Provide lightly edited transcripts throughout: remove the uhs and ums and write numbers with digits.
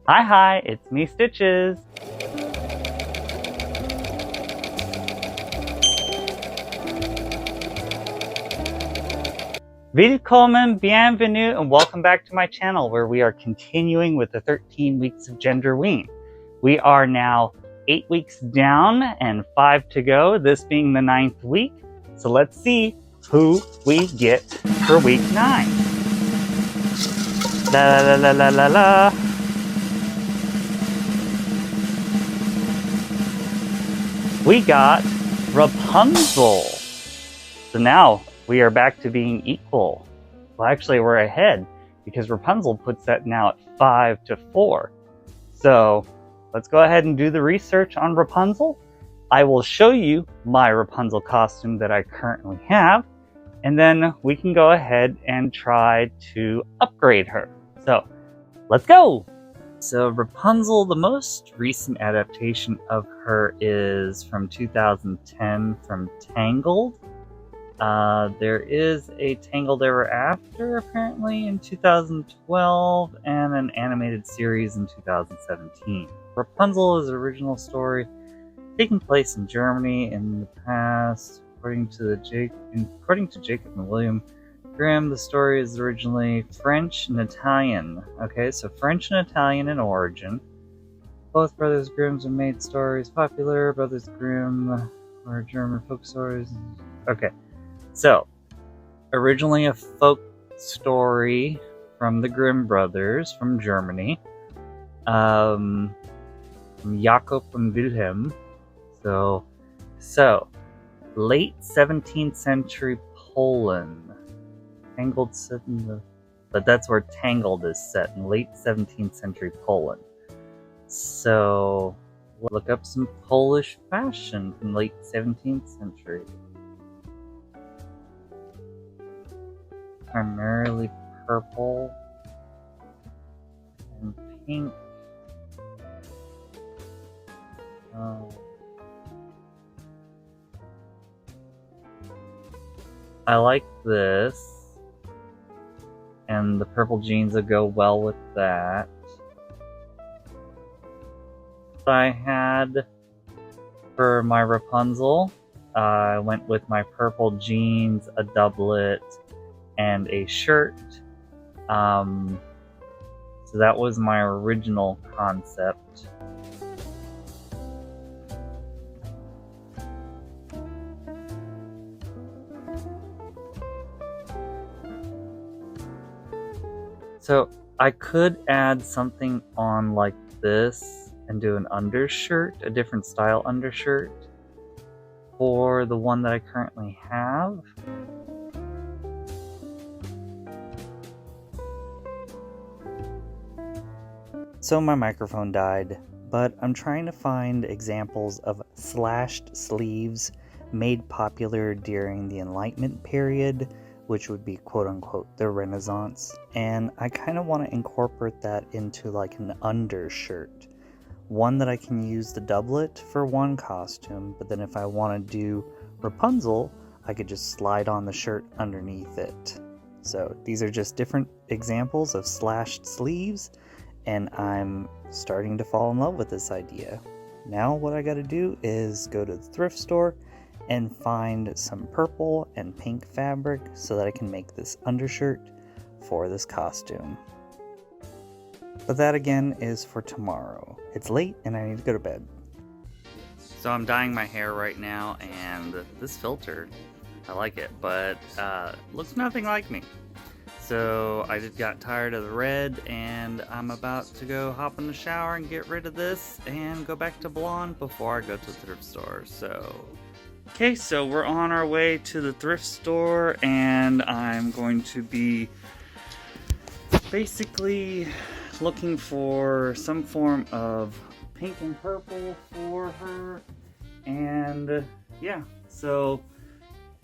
Hi, it's me, Stitches. Willkommen, bienvenue, and welcome back to my channel where we are continuing with the 13 weeks of Gender Ween. We are now 8 weeks down and 5 to go, this being the 9th week. So let's see who we get for week 9. La la la la la la. We got Rapunzel. So now we are back to being equal. Well, actually, we're ahead because Rapunzel puts that now at 5 to 4. So let's go ahead and do the research on Rapunzel. I will show you my Rapunzel costume that I currently have, and then we can go ahead and try to upgrade her. So let's go! So Rapunzel, the most recent adaptation of her is from 2010 from Tangled. There is a Tangled Ever After apparently in 2012 and an animated series in 2017. Rapunzel is an original story taking place in Germany in the past. According to Jacob and Wilhelm Grimm, the story is originally French and Italian. Okay, so French and Italian in origin. Both Brothers Grimm have made stories popular. Brothers Grimm are German folk stories. Okay, so originally a folk story from the Grimm brothers from Germany. From Jacob and Wilhelm. So late 17th century Poland. Tangled set in the, but that's where Tangled is set, in late 17th century Poland. So we'll look up some Polish fashion from late 17th century. Primarily purple and pink. I like this. And the purple jeans will go well with that. I had for my Rapunzel, I went with my purple jeans, a doublet, and a shirt. So that was my original concept. So I could add something on like this and do an undershirt, a different style undershirt for the one that I currently have. So my microphone died, but I'm trying to find examples of slashed sleeves made popular during the Enlightenment period, which would be quote-unquote the Renaissance, and I kind of want to incorporate that into like an undershirt. One that I can use the doublet for one costume, but then if I want to do Rapunzel, I could just slide on the shirt underneath it. So these are just different examples of slashed sleeves, and I'm starting to fall in love with this idea. Now what I gotta do is go to the thrift store and find some purple and pink fabric so that I can make this undershirt for this costume. But that again is for tomorrow. It's late and I need to go to bed. So I'm dyeing my hair right now, and this filter, I like it, but looks nothing like me. So I just got tired of the red, and I'm about to go hop in the shower and get rid of this and go back to blonde before I go to the thrift store. Okay, so we're on our way to the thrift store, and I'm going to be basically looking for some form of pink and purple for her. And yeah, so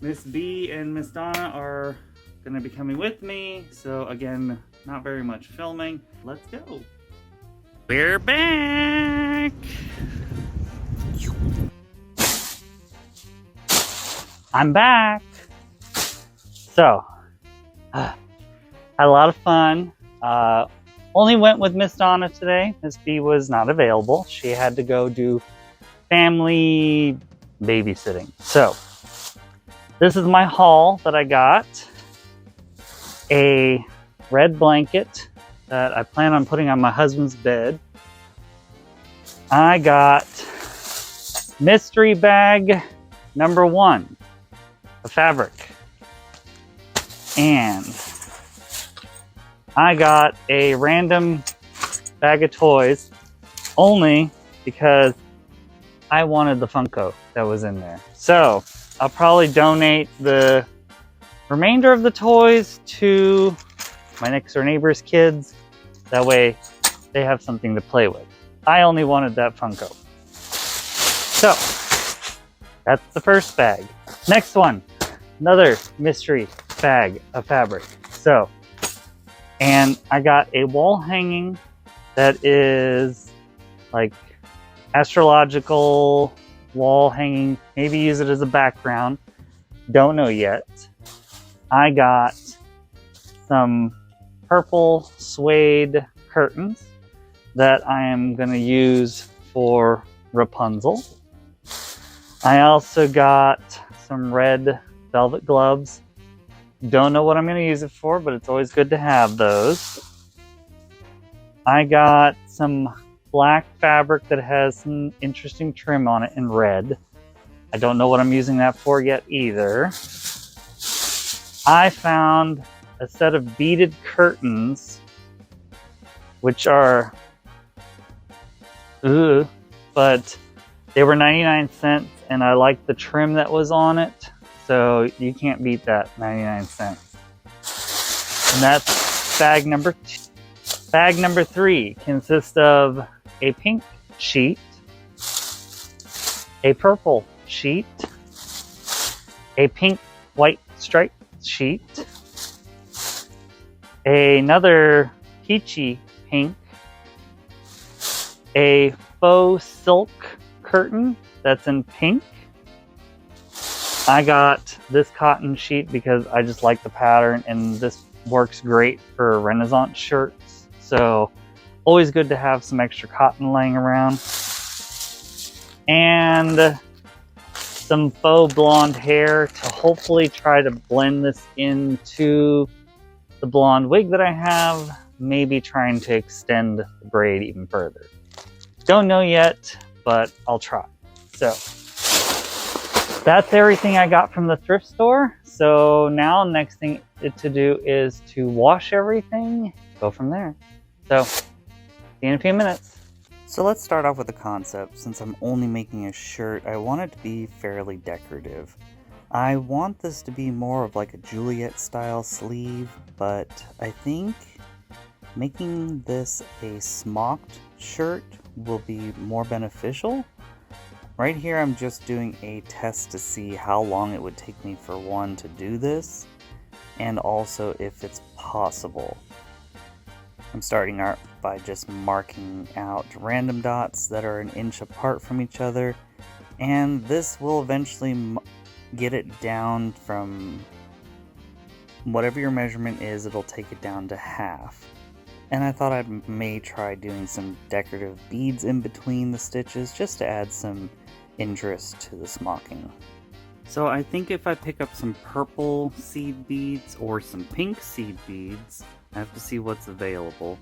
Miss B and Miss Donna are going to be coming with me. So again, not very much filming. Let's go. We're back. I'm back. So, had a lot of fun. Only went with Miss Donna today. Miss B was not available. She had to go do family babysitting. So, this is my haul that I got. A red blanket that I plan on putting on my husband's bed. I got mystery bag number 1 of fabric. And I got a random bag of toys only because I wanted the Funko that was in there. So I'll probably donate the remainder of the toys to my next door neighbor's kids. That way they have something to play with. I only wanted that Funko. So that's the first bag. Next one, another mystery bag of fabric. So, and I got a wall hanging that is like astrological wall hanging. Maybe use it as a background. Don't know yet. I got some purple suede curtains that I am going to use for Rapunzel. I also got some red velvet gloves. Don't know what I'm going to use it for, but it's always good to have those. I got some black fabric that has some interesting trim on it in red. I don't know what I'm using that for yet either. I found a set of beaded curtains, which are, but they were 99 cents, and I liked the trim that was on it. So you can't beat that, 99 cents. And that's bag number 2. Bag number 3 consists of a pink sheet, a purple sheet, a pink white striped sheet, another peachy pink, a faux silk curtain that's in pink. I got this cotton sheet because I just like the pattern, and this works great for Renaissance shirts. So always good to have some extra cotton laying around. And some faux blonde hair to hopefully try to blend this into the blonde wig that I have. Maybe trying to extend the braid even further. Don't know yet, but I'll try. So that's everything I got from the thrift store. So now next thing to do is to wash everything, go from there. So see you in a few minutes. So let's start off with the concept. Since I'm only making a shirt, I want it to be fairly decorative. I want this to be more of like a Juliet style sleeve, but I think making this a smocked shirt will be more beneficial. Right here I'm just doing a test to see how long it would take me for one to do this, and also if it's possible. I'm starting out by just marking out random dots that are an inch apart from each other, and this will eventually get it down from whatever your measurement is. It'll take it down to half. And I thought I may try doing some decorative beads in between the stitches just to add some interest to the smocking. So I think if I pick up some purple seed beads or some pink seed beads, I have to see what's available.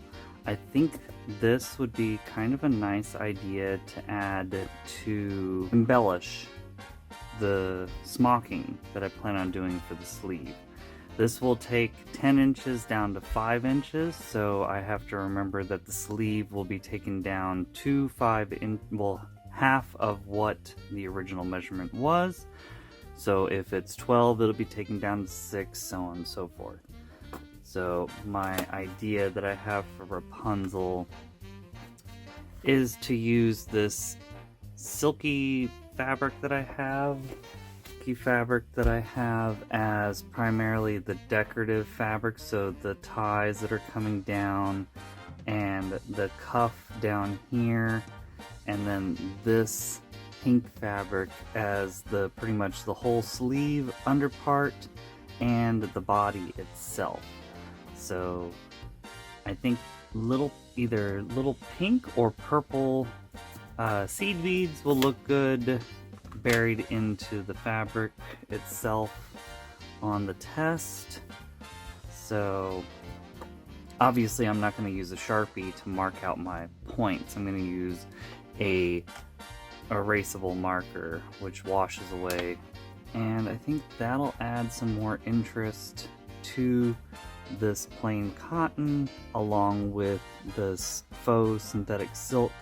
I think this would be kind of a nice idea to add to embellish the smocking that I plan on doing for the sleeve. This will take 10 inches down to 5 inches, so I have to remember that the sleeve will be taken down to 5 inches, well, half of what the original measurement was. So if it's 12, it'll be taken down to 6, so on and so forth. So my idea that I have for Rapunzel is to use this silky fabric that I have, as primarily the decorative fabric, so the ties that are coming down and the cuff down here, and then this pink fabric as the pretty much the whole sleeve under part and the body itself. So I think either little pink or purple seed beads will look good buried into the fabric itself on the test. So obviously I'm not going to use a Sharpie to mark out my points. I'm going to use a erasable marker which washes away, and I think that'll add some more interest to this plain cotton along with this faux synthetic silk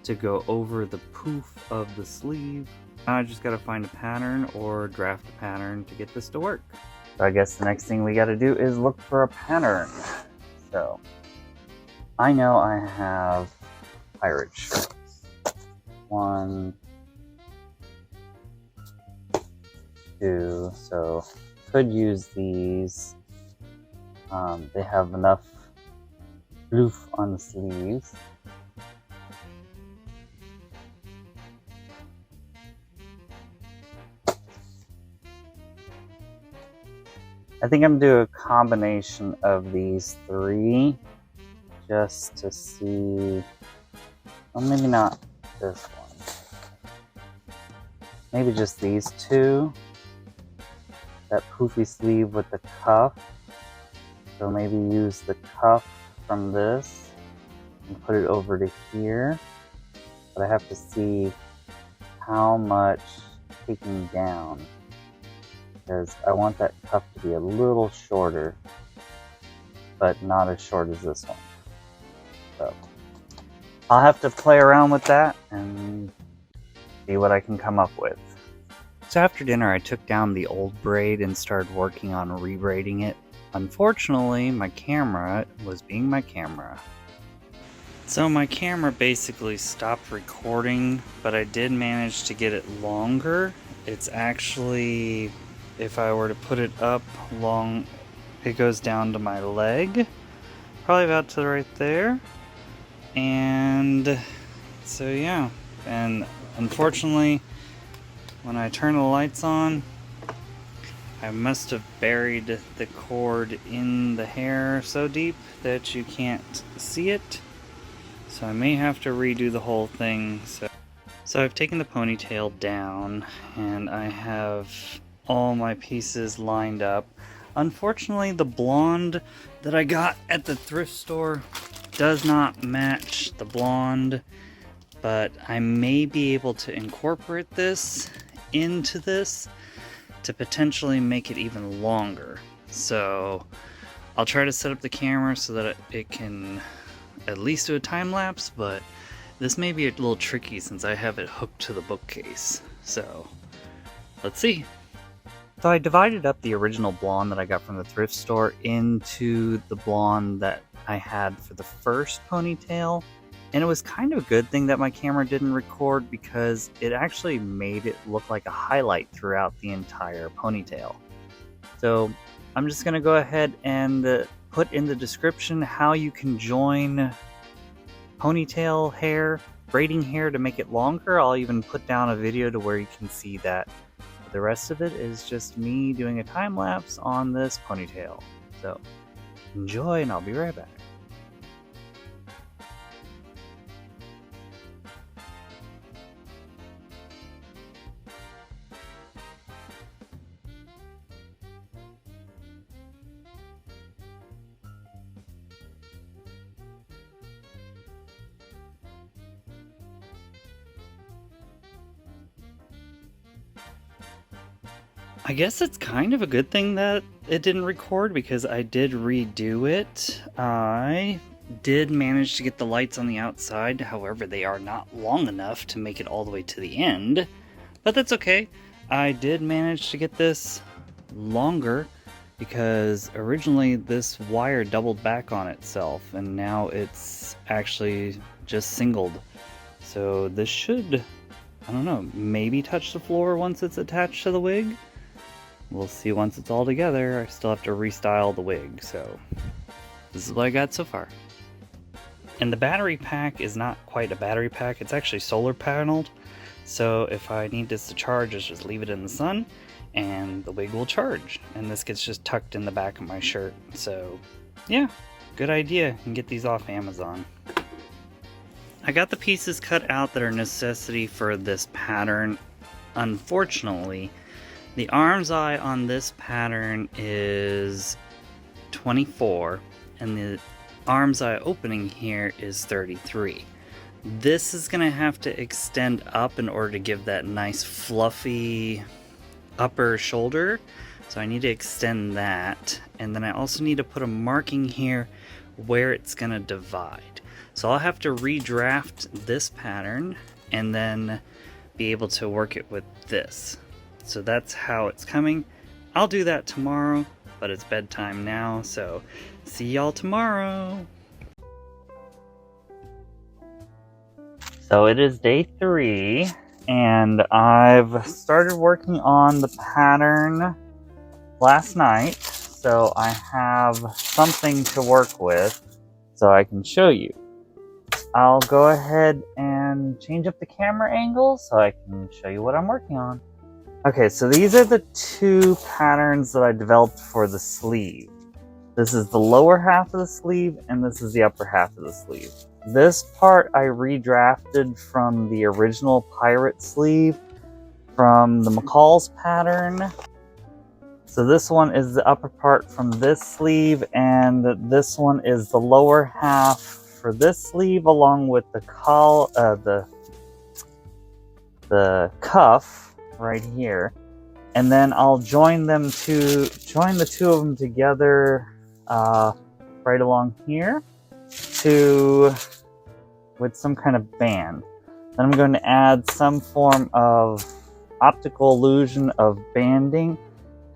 to go over the poof of the sleeve. I just gotta find a pattern or draft a pattern to get this to work. So I guess the next thing we gotta do is look for a pattern. So I know I have pirate shirts. 1, 2, so could use these. They have enough bloof on the sleeves. I think I'm gonna do a combination of these 3 just to see. Well, maybe not this one. Maybe just these 2. That poofy sleeve with the cuff. So maybe use the cuff from this and put it over to here. But I have to see how much taking down, because I want that cuff to be a little shorter, but not as short as this one. So I'll have to play around with that and see what I can come up with. So after dinner I took down the old braid and started working on rebraiding it. Unfortunately, my camera was being my camera. So my camera basically stopped recording, but I did manage to get it longer. It's actually, if I were to put it up long, it goes down to my leg. Probably about to right there. And so yeah, and unfortunately, when I turn the lights on, I must have buried the cord in the hair so deep that you can't see it. So I may have to redo the whole thing. So I've taken the ponytail down and I have all my pieces lined up. Unfortunately, the blonde that I got at the thrift store does not match the blonde, but I may be able to incorporate this into this to potentially make it even longer. So I'll try to set up the camera so that it can at least do a time lapse, but this may be a little tricky since I have it hooked to the bookcase. So let's see. So I divided up the original blonde that I got from the thrift store into the blonde that I had for the first ponytail. And it was kind of a good thing that my camera didn't record because it actually made it look like a highlight throughout the entire ponytail. So I'm just going to go ahead and put in the description how you can join ponytail hair, braiding hair to make it longer. I'll even put down a video to where you can see that. But the rest of it is just me doing a time lapse on this ponytail. So enjoy and I'll be right back. I guess it's kind of a good thing that it didn't record because I did redo it. I did manage to get the lights on the outside, however they are not long enough to make it all the way to the end, but that's okay. I did manage to get this longer because originally this wire doubled back on itself and now it's actually just singled. So this should, I don't know, maybe touch the floor once it's attached to the wig. We'll see once it's all together. I still have to restyle the wig, so this is what I got so far. And the battery pack is not quite a battery pack, it's actually solar paneled. So if I need this to charge, I just leave it in the sun and the wig will charge. And this gets just tucked in the back of my shirt. So yeah, good idea and get these off Amazon. I got the pieces cut out that are necessity for this pattern. Unfortunately, the arm's eye on this pattern is 24 and the arm's eye opening here is 33. This is going to have to extend up in order to give that nice fluffy upper shoulder. So I need to extend that, and then I also need to put a marking here where it's going to divide. So I'll have to redraft this pattern and then be able to work it with this. So that's how it's coming. I'll do that tomorrow, but it's bedtime now, so see y'all tomorrow. So it is day 3, and I've started working on the pattern last night, so I have something to work with so I can show you. I'll go ahead and change up the camera angle so I can show you what I'm working on. Okay, so these are the 2 patterns that I developed for the sleeve. This is the lower half of the sleeve, and this is the upper half of the sleeve. This part I redrafted from the original pirate sleeve from the McCall's pattern. So this one is the upper part from this sleeve, and this one is the lower half for this sleeve, along with the cuff right here. And then I'll join the 2 of them together right along here with some kind of band. Then I'm going to add some form of optical illusion of banding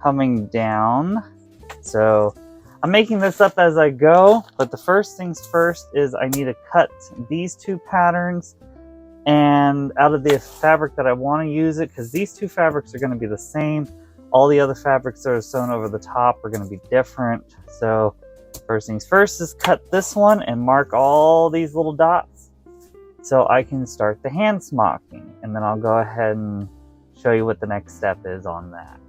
coming down. So I'm making this up as I go, but the first things first is I need to cut these 2 patterns and out of the fabric that I want to use it, because these 2 fabrics are going to be the same. All the other fabrics that are sewn over the top are going to be different. So first things first is cut this one and mark all these little dots so I can start the hand smocking, and then I'll go ahead and show you what the next step is on that.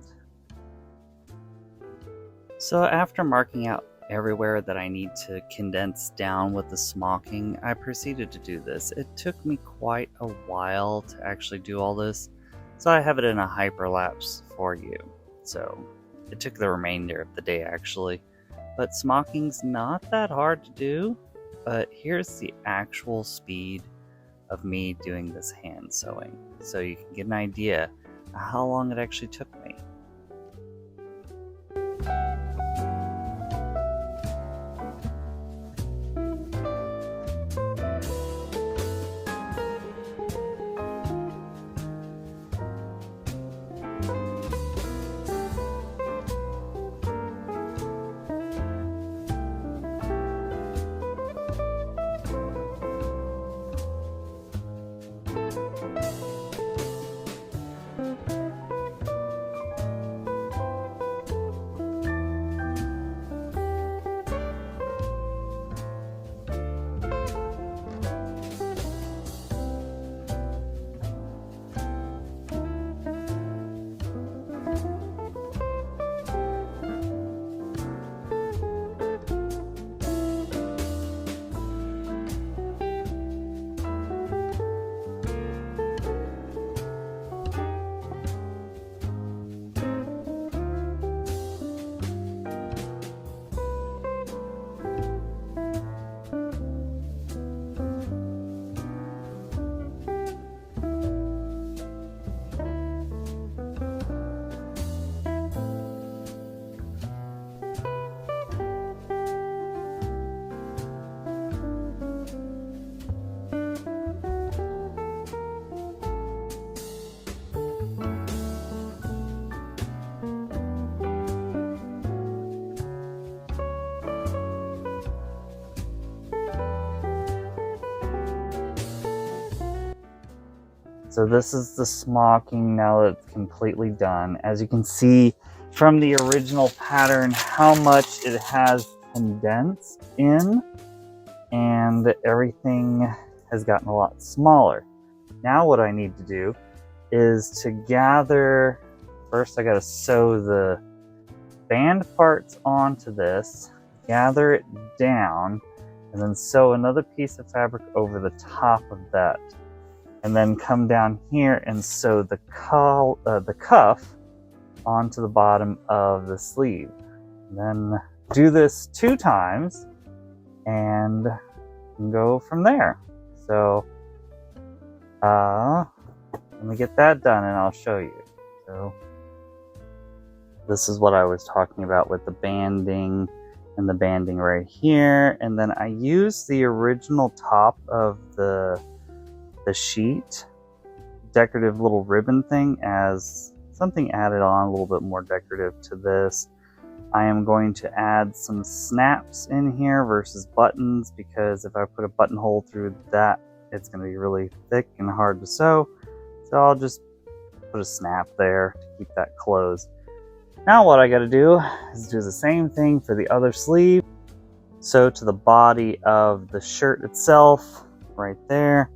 So after marking out everywhere that I need to condense down with the smocking, I proceeded to do this. It took me quite a while to actually do all this, so I have it in a hyperlapse for you. So it took the remainder of the day actually, but smocking's not that hard to do. But here's the actual speed of me doing this hand sewing, so you can get an idea of how long it actually took me. So this is the smocking now that it's completely done. As you can see from the original pattern how much it has condensed in, and everything has gotten a lot smaller. Now what I need to do is to gather, first I gotta sew the band parts onto this, gather it down, and then sew another piece of fabric over the top of that. And then come down here and sew the cuff onto the bottom of the sleeve. And then do this 2 times and go from there. So let me get that done and I'll show you. So this is what I was talking about with the banding and the banding right here. And then I used the original top of the sheet, decorative little ribbon thing, as something added on a little bit more decorative to this. I am going to add some snaps in here versus buttons, because if I put a buttonhole through that, it's going to be really thick and hard to sew. So I'll just put a snap there to keep that closed. Now what I got to do is do the same thing for the other sleeve. Sew to the body of the shirt itself right there.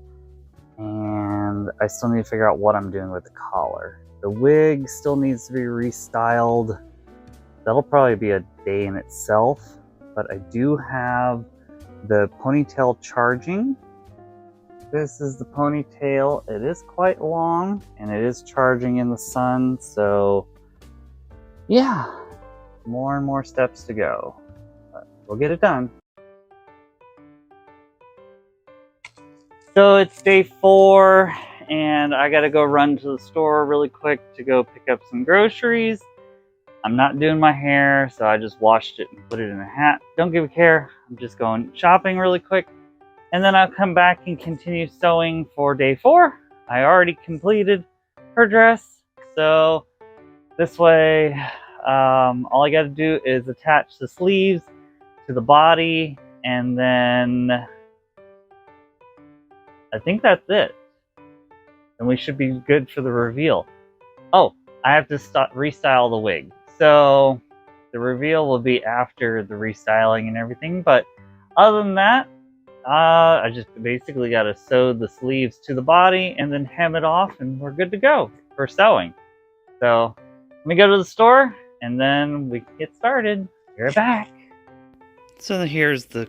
And I still need to figure out what I'm doing with the collar. The wig still needs to be restyled. That'll probably be a day in itself, but I do have the ponytail charging. This is the ponytail. It is quite long and it is charging in the sun, so yeah, more and more steps to go, but we'll get it done. So it's day 4 and I gotta go run to the store really quick to go pick up some groceries. I'm not doing my hair, so I just washed it and put it in a hat. Don't give a care. I'm just going shopping really quick. And then I'll come back and continue sewing for day 4. I already completed her dress. So this way, all I got to do is attach the sleeves to the body. And then I think that's it. And we should be good for the reveal. Oh, I have to restyle the wig. So the reveal will be after the restyling and everything. But other than that, I just basically got to sew the sleeves to the body and then hem it off and we're good to go for sewing. So let me go to the store and then we can get started. Be right back. So here's the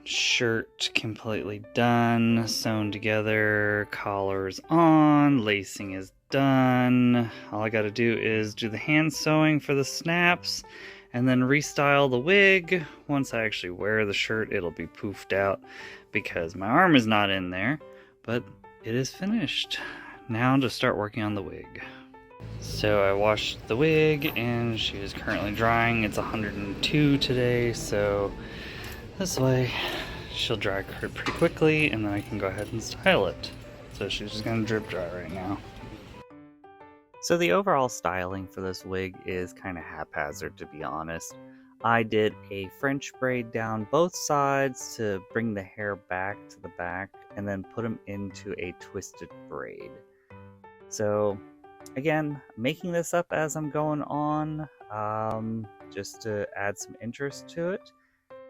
shirt completely done, sewn together, collars on, lacing is done. All I got to do is do the hand sewing for the snaps and then restyle the wig. Once I actually wear the shirt, it'll be poofed out because my arm is not in there, but it is finished. Now to start working on the wig. So I washed the wig and she is currently drying. It's 102 today, so this way she'll dry pretty quickly and then I can go ahead and style it. So she's just gonna drip dry right now. So the overall styling for this wig is kind of haphazard, to be honest. I did a French braid down both sides to bring the hair back to the back and then put them into a twisted braid. So again, making this up as I'm going on, just to add some interest to it.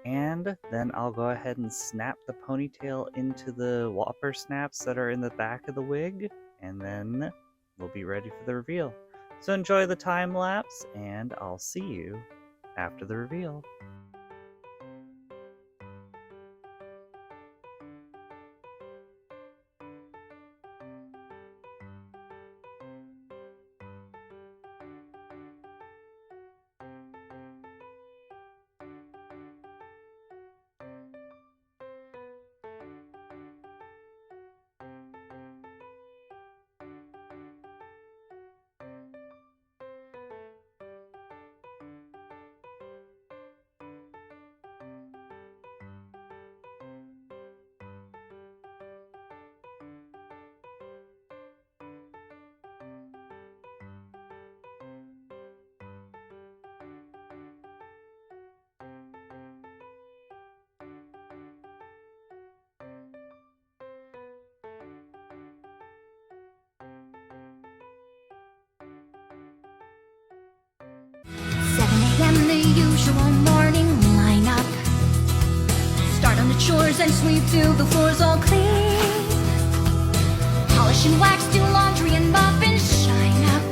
And then I'll go ahead and snap the ponytail into the whopper snaps that are in the back of the wig, and then we'll be ready for the reveal. So enjoy the time lapse, and I'll see you after the reveal. The usual morning lineup. Start on the chores and sweep till the floor's all clean. Polish and wax, do laundry and mop and shine up.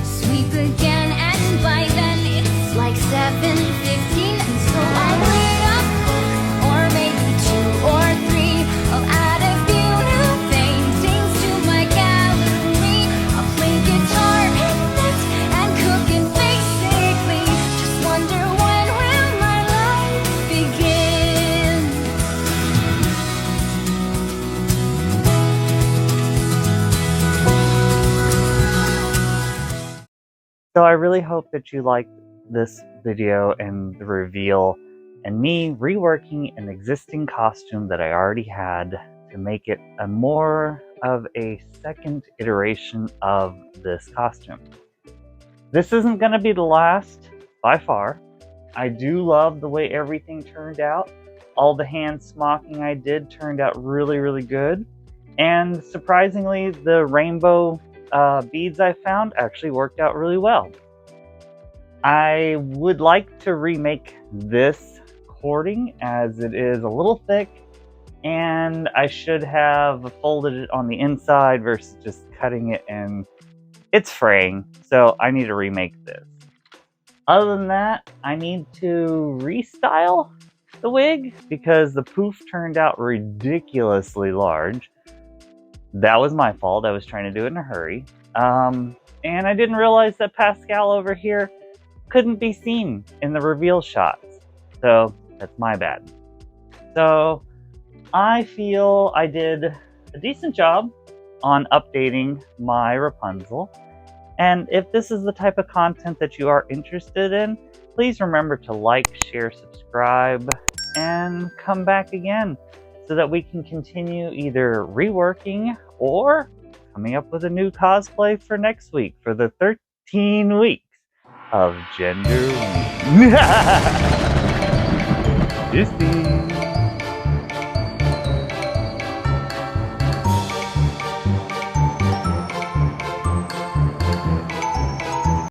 Sweep again, and by then it's like 7:15, and so I So I really hope that you liked this video and the reveal and me reworking an existing costume that I already had to make it a more of a second iteration of this costume. This isn't going to be the last by far. I do love the way everything turned out. All the hand smocking I did turned out really, really good. And surprisingly, the rainbow beads I found actually worked out really well. I would like to remake this cording as it is a little thick, and I should have folded it on the inside versus just cutting it, and it's fraying, so I need to remake this. Other than that, I need to restyle the wig because the poof turned out ridiculously large. That was my fault. I was trying to do it in a hurry. And I didn't realize that Pascal over here couldn't be seen in the reveal shots. So that's my bad. So I feel I did a decent job on updating my Rapunzel. And if this is the type of content that you are interested in, please remember to like, share, subscribe, and come back again so that we can continue either reworking or coming up with a new cosplay for next week for the 13 weeks of Gender Week. Juicy!